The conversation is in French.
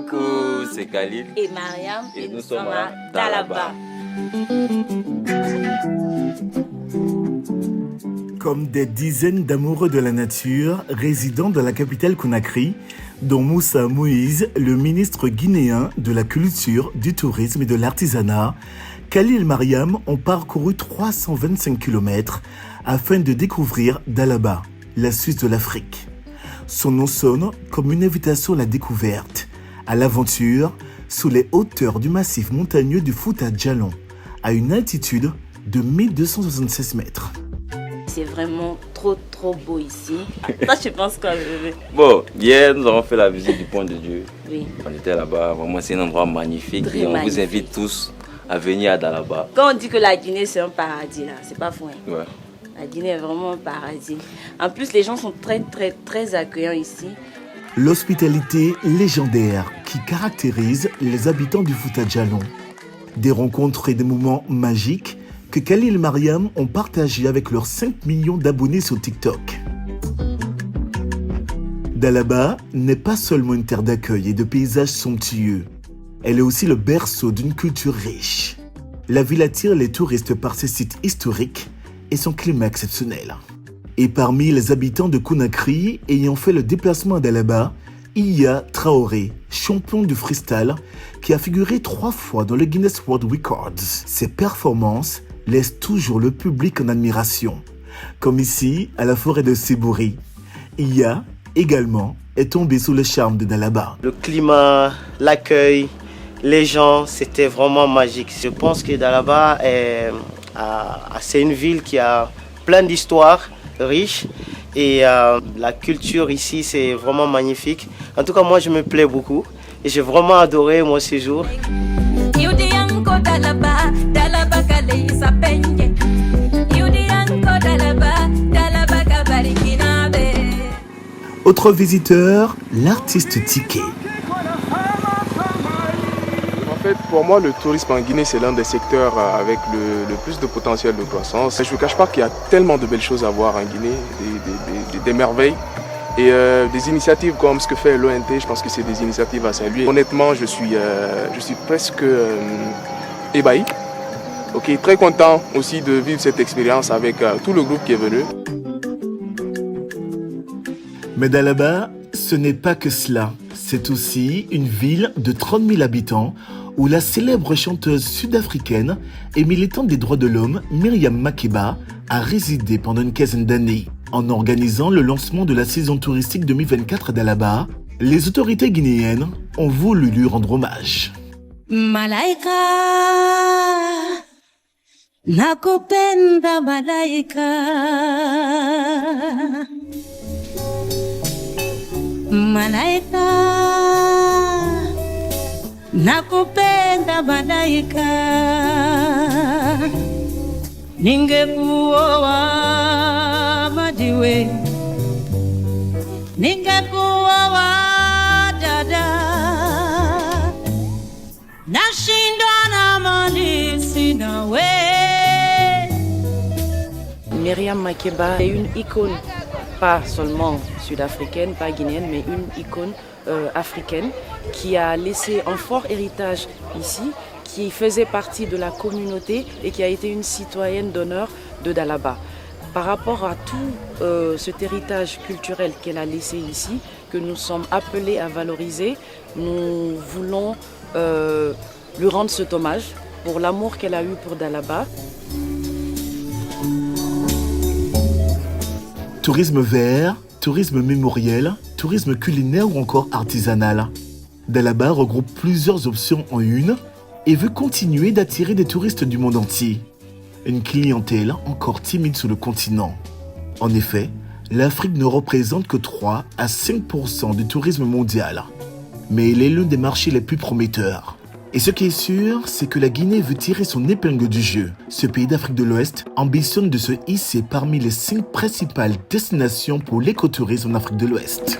Coucou, c'est Khalil et Mariam et nous sommes à Dalaba. Comme des dizaines d'amoureux de la nature résidant dans la capitale Conakry, dont Moussa Moïse, le ministre guinéen de la culture, du tourisme et de l'artisanat, Khalil et Mariam ont parcouru 325 km afin de découvrir Dalaba, la Suisse de l'Afrique. Son nom sonne comme une invitation à la découverte, à l'aventure, sous les hauteurs du massif montagneux du Fouta Djallon, à une altitude de 1276 mètres. C'est vraiment trop beau ici. Toi, tu penses quoi, bébé? Bon, hier, nous avons fait la visite du Pont de Dieu. Oui. On était là-bas, vraiment, c'est un endroit magnifique. Très et on magnifique. vous invite tous à venir à Dalaba. Quand on dit que la Guinée, c'est un paradis, là, c'est pas fou. Hein? Ouais. La Guinée est vraiment un paradis. En plus, les gens sont très accueillants ici. L'hospitalité légendaire qui caractérise les habitants du Fouta Djallon. Des rencontres et des moments magiques que Khalil et Mariam ont partagés avec leurs 5 millions d'abonnés sur TikTok. Dalaba n'est pas seulement une terre d'accueil et de paysages somptueux. Elle est aussi le berceau d'une culture riche. La ville attire les touristes par ses sites historiques et son climat exceptionnel. Et parmi les habitants de Conakry ayant fait le déplacement à Dalaba, Iya Traoré, champion du freestyle, qui a figuré 3 fois dans le Guinness World Records. Ses performances laissent toujours le public en admiration, comme ici à la forêt de Sebouri. Iya, également, est tombée sous le charme de Dalaba. Le climat, l'accueil, les gens, c'était vraiment magique. Je pense que Dalaba, c'est une ville qui a plein d'histoires riches et la culture ici, c'est vraiment magnifique. En tout cas, moi, je me plais beaucoup et j'ai vraiment adoré mon séjour. Autre visiteur, l'artiste Tiké. En fait, pour moi, le tourisme en Guinée, c'est l'un des secteurs avec le plus de potentiel de croissance. Je ne vous cache pas qu'il y a tellement de belles choses à voir en Guinée, des merveilles. Et des initiatives comme ce que fait l'ONT, je pense que c'est des initiatives à saluer. Honnêtement, je suis presque ébahi. Très content aussi de vivre cette expérience avec tout le groupe qui est venu. Mais Dalaba, ce n'est pas que cela. C'est aussi une ville de 30 000 habitants où la célèbre chanteuse sud-africaine et militante des droits de l'homme, Myriam Makeba, a résidé pendant une quinzaine d'années. En organisant le lancement de la saison touristique 2024 à Dalaba, les autorités guinéennes ont voulu lui rendre hommage. Malaika, nakupenda malaika. Malaika, nakupenda malaika. Ningekuoa majiwe, ningekuoa dada. Nashindwa na mali sina we. Myriam Makeba est une icône, pas seulement sud-africaine, pas guinéenne, mais une icône africaine qui a laissé un fort héritage ici, qui faisait partie de la communauté et qui a été une citoyenne d'honneur de Dalaba. Par rapport à tout cet héritage culturel qu'elle a laissé ici, que nous sommes appelés à valoriser, nous voulons lui rendre cet hommage pour l'amour qu'elle a eu pour Dalaba. Tourisme vert, tourisme mémoriel, tourisme culinaire ou encore artisanal. Dalaba regroupe plusieurs options en une et veut continuer d'attirer des touristes du monde entier. Une clientèle encore timide sur le continent. En effet, l'Afrique ne représente que 3 à 5% du tourisme mondial. Mais il est l'un des marchés les plus prometteurs. Et ce qui est sûr, c'est que la Guinée veut tirer son épingle du jeu. Ce pays d'Afrique de l'Ouest ambitionne de se hisser parmi les 5 principales destinations pour l'écotourisme en Afrique de l'Ouest.